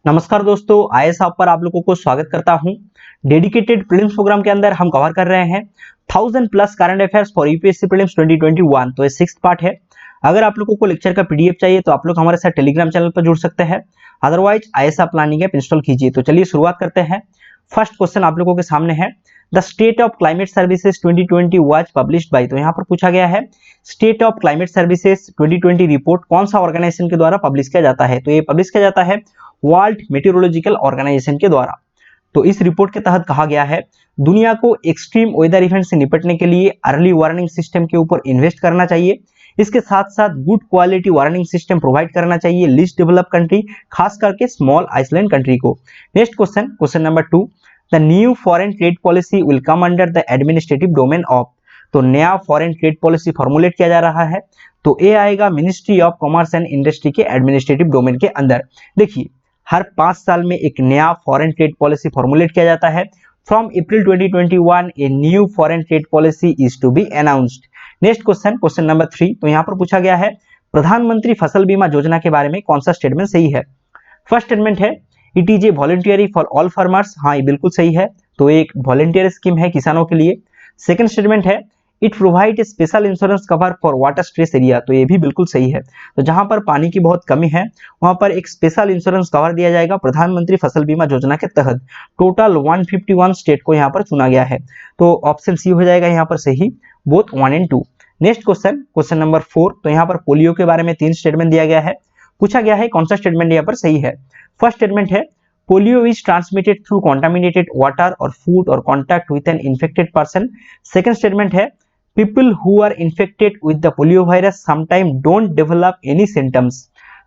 नमस्कार दोस्तों, आईएएस आप पर आप लोगों को स्वागत करता हूं। डेडिकेटेड प्रीलिम्स प्रोग्राम के अंदर हम कवर कर रहे हैं 1000+ current affairs for UPSC prelims 2021। तो ये 6th पार्ट है। अगर आप लोगों को लेक्चर का पीडीएफ चाहिए तो आप लोग हमारे साथ टेलीग्राम चैनल पर जुड़ सकते हैं। Otherwise IAS planning app install कीजिए। तो चलिए शुरुआत करते हैं। फर्स्ट क्वेश्चन आप लोगों के सामने है, the state of climate services 2020 was published by. तो यहाँ पर पूछा गया है state of climate services 2020 report कौन सा ऑर्गेनाइजेशन के द्वारा पब्लिश किया जाता है। तो ये पब्लिश किया जाता है वर्ल्ड मेटीरोलॉजिकल ऑर्गेनाइजेशन के द्वारा। तो इस रिपोर्ट के तहत कहा गया है दुनिया को एक्सट्रीम वेदर इवेंट से निपटने के लिए अर्ली वार्निंग सिस्टम के ऊपर इन्वेस्ट करना चाहिए। इसके साथ साथ good quality warning system provide करना चाहिए लीस्ट डेवलप कंट्री, खास करके स्मॉल आइसलैंड कंट्री को। Next question, question number 2, the new foreign trade policy will come under the administrative domain of. तो नया फॉरेन ट्रेड पॉलिसी फॉर्मुलेट किया जा रहा है, तो ये आएगा ministry of commerce and industry के एडमिनिस्ट्रेटिव डोमेन के अंदर। देखिए, हर 5 साल में एक नया फॉरेन ट्रेड पॉलिसी फॉर्मुलेट किया जाता है। From April 2021 a new foreign trade policy is to be announced. Next question, question number 3, तो यहाँ पर पूछा गया है प्रधानमंत्री फसल बीमा योजना के बारे में कौन सा स्टेटमेंट सही है। फर्स्ट स्टेटमेंट है it is a voluntary for all farmers. हाँ, ये बिल्कुल सही है, तो एक वॉलंटियर स्कीम है किसानों के लिए। सेकंड स्टेटमेंट है it provide special insurance cover for water stress area. तो ये भी बिल्कुल सही है, तो जहां पर पानी की बहुत कमी है वहां पर एक स्पेशल इंश्योरेंस कवर दिया जाएगा प्रधानमंत्री फसल बीमा योजना के तहत। टोटल 151 स्टेट को यहाँ पर चुना गया है, तो ऑप्शन सी हो जाएगा यहाँ पर सही, both 1 and 2। Next question, question number 4, तो यहाँ पर पोलियो के बारे में 3 स्टेटमेंट दिया गया है। पूछा गया है कौन सा स्टेटमेंट यहाँ पर सही है। फर्स्ट स्टेटमेंट है polio is transmitted through contaminated water और फूड और contact with an infected person. Second statement है people who are infected with the polio virus sometimes don't develop any symptoms.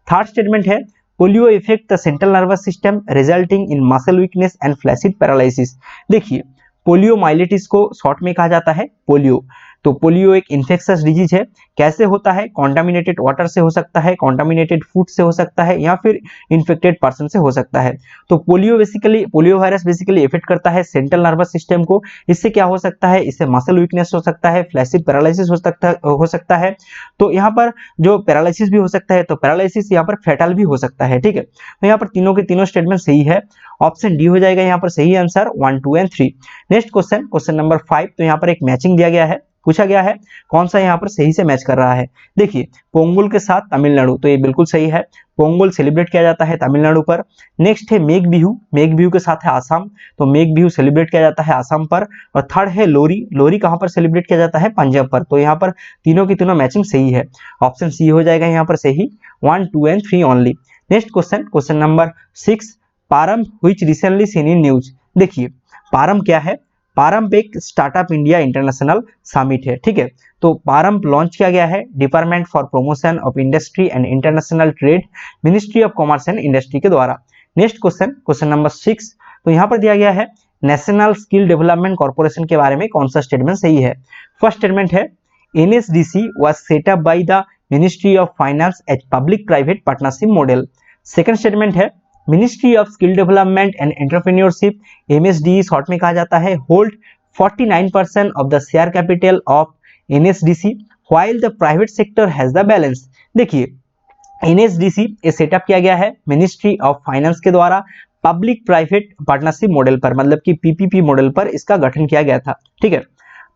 Third statement है polio affect the central nervous system resulting in muscle weakness and flaccid paralysis. देखिए, poliomyelitis को short में कहा जाता है polio. तो polio एक infectious disease है। कैसे होता है? कॉन्टामिनेटेड वाटर से हो सकता है, कॉन्टामिनेटेड फूड से हो सकता है, या फिर इन्फेक्टेड पर्सन से हो सकता है। तो पोलियो वायरस बेसिकली इफेक्ट करता है सेंट्रल नर्वस सिस्टम को। इससे क्या हो सकता है? इससे मसल वीकनेस हो सकता है, फ्लैसिड पैरालिसिस हो सकता है। तो यहाँ पर जो पैरालिसिस भी हो सकता है, तो पैरालिसिस यहाँ पर फेटल भी हो सकता है। ठीक है, तो यहाँ पर तीनों के तीनों स्टेटमेंट सही है। ऑप्शन डी हो जाएगा यहाँ पर सही answer 1, 2 and 3। Next question, question number 5, तो यहाँ पर एक मैचिंग दिया गया है। पूछा गया है कौन सा यहाँ पर सही से मैच कर रहा है। देखिए, पोंगल के साथ तमिलनाडु, तो ये बिल्कुल सही है। पोंगल सेलिब्रेट किया जाता है तमिलनाडु पर। नेक्स्ट है मेघ बिहू, मेघ बिहू के साथ है आसाम, तो मेघ बिहू सेलिब्रेट किया जाता है आसाम पर। और थर्ड है लोरी, लोरी कहाँ पर सेलिब्रेट किया जाता है? पंजाब पर। तो यहाँ पर तीनों की तीनों मैचिंग सही है। ऑप्शन सी हो जाएगा यहाँ पर सही, 1, 2 and 3 only. Next question, question number 6, Param which recently seen in news. देखिए, पारम क्या है? पारम एक स्टार्टअप इंडिया इंटरनेशनल समिट है। ठीक है, तो पारम लॉन्च किया गया है department for promotion of industry and international trade, ministry of commerce and industry के द्वारा। नेक्स्ट क्वेश्चन, क्वेश्चन नंबर 6, तो यहाँ पर दिया गया है नेशनल स्किल डेवलपमेंट कॉर्पोरेशन के बारे में कौन सा स्टेटमेंट सही है। फर्स्ट स्टेटमेंट है NSDC was set up by the ministry of finance as public private partnership model. Second statement है ministry of skill development and entrepreneurship, MSD short में कहा जाता है, hold 49% of the share capital of NSDC while the private sector has the balance. देखिए, NSDC ये setup किया गया है मिनिस्ट्री ऑफ फाइनेंस के द्वारा पब्लिक प्राइवेट पार्टनरशिप मॉडल पर, मतलब कि पीपीपी मॉडल पर इसका गठन किया गया था। ठीक है,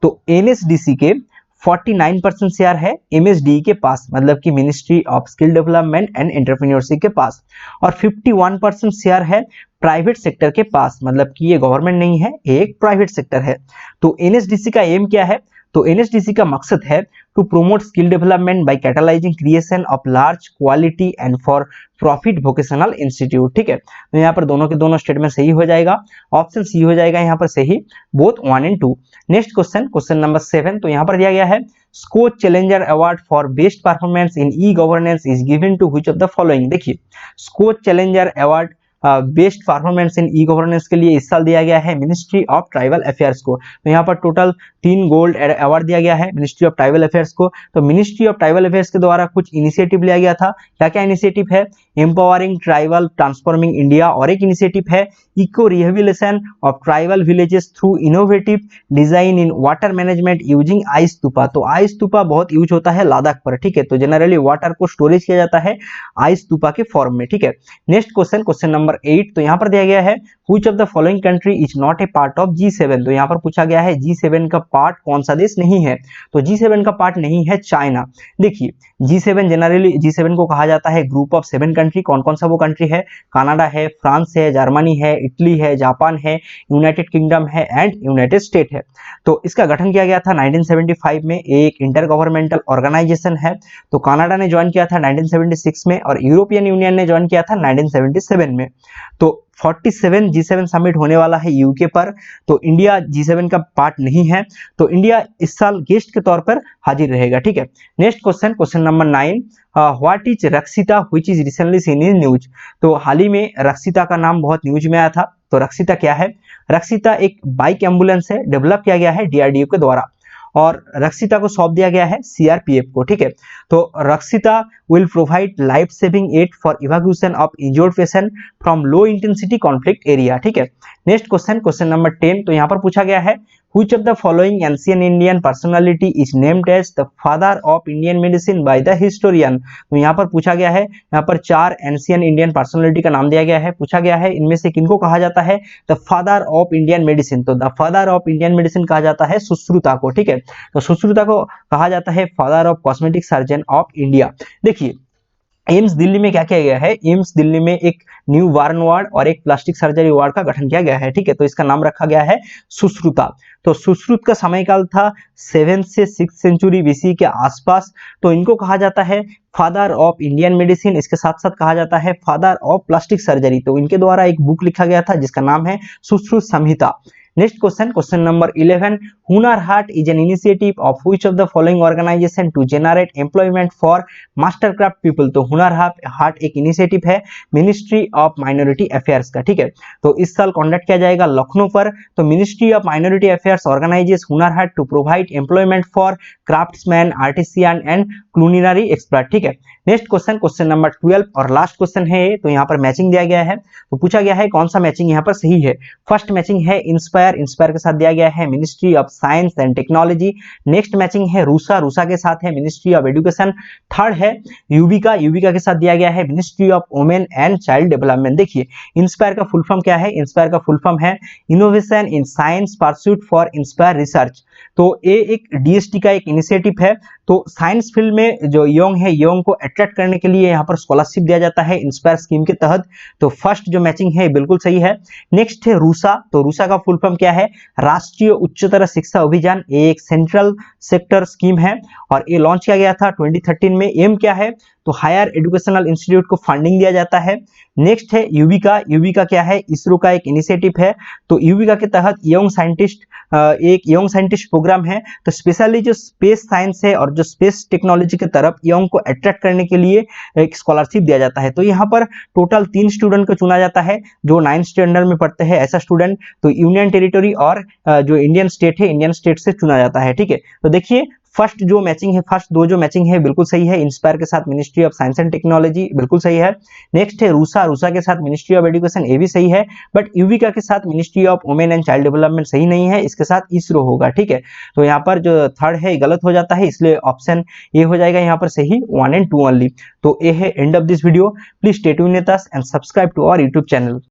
तो एनएसडीसी के 49% शेयर है एमएसडी के पास, मतलब कि ministry of skill development and entrepreneurship के पास, और 51% शेयर है प्राइवेट सेक्टर के पास, मतलब कि ये गवर्नमेंट नहीं है, ये एक प्राइवेट सेक्टर है। तो एनएसडीसी का एम क्या है? तो एनएसडीसी का मकसद है to promote skill development by catalyzing creation of large quality and for profit vocational institute. ठीक है, तो यहाँ पर दोनों के दोनों स्टेटमेंट सही हो जाएगा। ऑप्शन सी हो जाएगा यहाँ पर सही, both 1 and 2। Next question, question number 7, तो यहाँ पर दिया गया है Skoch challenger award for best performance in e governance is given to which of the following. देखिए, Skoch challenger award best performance in e governance के लिए इस साल दिया गया है मिनिस्ट्री ऑफ ट्राइबल अफेयर्स को। तो यहाँ पर टोटल 3 गोल्ड अवार्ड दिया गया है मिनिस्ट्री ऑफ ट्राइबल अफेयर्स को। तो मिनिस्ट्री ऑफ ट्राइबल अफेयर्स के द्वारा कुछ इनिशिएटिव लिया गया था। क्या क्या इनिशिएटिव है? एम्पावरिंग ट्राइबल ट्रांसफॉर्मिंग इंडिया, और एक इनिशिएटिव है eco rehabilitation of tribal villages through innovative design in water management using ice stupa. तो आइस तुपा बहुत यूज होता है लद्दाख पर। ठीक है, तो जनरली वाटर को स्टोरेज किया जाता है आइस तुपा के फॉर्म में। ठीक है, next question, question number number 8 तो यहाँ पर दिया गया है which of the following country is not a part of G7। तो यहाँ पर पूछा गया है G7 का पार्ट कौन सा देश नहीं है, तो G7 का पार्ट नहीं है चाइना। देखिए G7 जनरली G7 को कहा जाता है ग्रुप ऑफ 7 कंट्री। कौन कौन सा वो कंट्री है, कनाडा है, फ्रांस है, जर्मनी है, इटली है, जापान है, यूनाइटेड किंगडम है एंड यूनाइटेड स्टेट है। तो इसका गठन किया गया था 1975 में, एक इंटर गवर्नमेंटल ऑर्गेनाइजेशन है। तो कनाडा ने ज्वाइन किया था 1976 में और यूरोपियन यूनियन ने ज्वाइन किया था 1977 में। तो 47 G7 समिट होने वाला है यूके पर, तो इंडिया G7 का पार्ट नहीं है, तो इंडिया इस साल गेस्ट के तौर पर हाजिर रहेगा। ठीक है, next question, question number 9, what is Rakshita which is recently seen in news. तो हाल ही में रक्षिता का नाम बहुत न्यूज में आया था। तो रक्षिता क्या है, रक्षिता एक बाइक एम्बुलेंस है, डेवलप किया गया है DRDO के द्वारा और रक्षिता को सौंप दिया गया है CRPF को। ठीक है, तो Rakshita will provide life saving aid for evacuation of injured patient from low intensity conflict area. ठीक है, नेक्स्ट क्वेश्चन, क्वेश्चन नंबर 10, तो यहाँ पर पूछा गया है Which of the following ancient Indian personality is named as the father of Indian medicine by the historian। तो यहाँ पर पूछा गया है, यहाँ पर 4 एंशियन इंडियन पर्सनालिटी का नाम दिया गया है, पूछा गया है इनमें से किनको कहा जाता है the father of Indian medicine. तो the father of Indian medicine कहा जाता है सुश्रुता को। ठीक है, तो सुश्रुता को कहा जाता है father of cosmetic surgeon of India. देखिए एम्स दिल्ली में क्या किया गया है, एम्स दिल्ली में एक न्यू वार्न वार्ड और एक प्लास्टिक सर्जरी वार्ड का गठन किया गया है। ठीक है, तो इसका नाम रखा गया है सुश्रुता। तो सुश्रुत का समयकाल था 7 से 6 सेंचुरी BC के आसपास। तो इनको कहा जाता है फादर ऑफ इंडियन मेडिसिन, इसके साथ साथ कहा जाता है फादर ऑफ प्लास्टिक सर्जरी। तो इनके द्वारा एक बुक लिखा गया था जिसका नाम है Sushruta Samhita. Next question, question number 11, Hunar Haat is an initiative of which of the following organisation to generate employment for mastercraft people. तो हुनर हाट एक इनिशिएटिव है मिनिस्ट्री ऑफ माइनॉरिटी अफेयर्स का। ठीक है, तो इस साल कंडक्ट किया जाएगा लखनऊ पर। तो ministry of minority affairs organises Hunar Haat to provide employment for craftsman, artisan and culinary expert. ठीक है, नेक्स्ट क्वेश्चन, क्वेश्चन नंबर 12 और लास्ट क्वेश्चन है। तो यहाँ पर मैचिंग दिया गया है, तो पूछा गया है कौन सा मैचिंग यहाँ पर सही है। फर्स्ट मैचिंग है इंस्पायर के साथ दिया गया है ministry of science and technology. Next matching है रूसा के साथ है मिनिस्ट्री ऑफ एजुकेशन। थर्ड है यूविका के साथ दिया गया है ministry of women and child development. देखिए इंस्पायर का फुल फॉर्म क्या है, इंस्पायर का फुल फॉर्म है innovation in science pursuit for inspire research. तो ये एक DST का एक इनिशिएटिव है। तो साइंस फील्ड में जो यंग है, यंग को अट्रैक्ट करने के लिए यहाँ पर स्कॉलरशिप दिया जाता है इंस्पायर स्कीम के तहत। तो फर्स्ट जो मैचिंग है बिल्कुल सही है। नेक्स्ट है रूसा। तो रूसा का फुल फॉर्म क्या है, राष्ट्रीय उच्चतर शिक्षा अभियान। एक सेंट्रल सेक्टर स्कीम है और ये लॉन्च किया गया था 2013 में। एम क्या है, तो हायर एजुकेशनल इंस्टीट्यूट को फंडिंग दिया जाता है। नेक्स्ट है यूविका क्या है, इसरो का एक इनिशिएटिव है। तो यूविका के तहत यंग साइंटिस्ट प्रोग्राम है। तो स्पेशली जो स्पेस साइंस है और जो स्पेस टेक्नोलॉजी की तरफ यंग को अट्रैक्ट करने के लिए एक स्कॉलरशिप दिया जाता है। तो यहाँ पर टोटल 3 स्टूडेंट को चुना जाता है जो 9th स्टैंडर्ड में पढ़ते हैं ऐसा स्टूडेंट। तो यूनियन टेरिटरी और जो इंडियन स्टेट है, इंडियन स्टेट से चुना जाता है। ठीक है, तो देखिए फर्स्ट जो मैचिंग है, फर्स्ट 2 जो मैचिंग है बिल्कुल सही है। इंस्पायर के साथ ministry of science and technology बिल्कुल सही है। नेक्स्ट है रूसा के साथ मिनिस्ट्री ऑफ एजुकेशन, ये भी सही है। बट यूविका के साथ ministry of women and child development सही नहीं है, इसके साथ इसरो होगा। ठीक है, तो यहाँ पर जो थर्ड है गलत हो जाता है, इसलिए ऑप्शन ए हो जाएगा यहाँ पर सही, 1 and 2 ओनली। तो ये है end of this video. Please stay tuned with us and subscribe to our YouTube channel.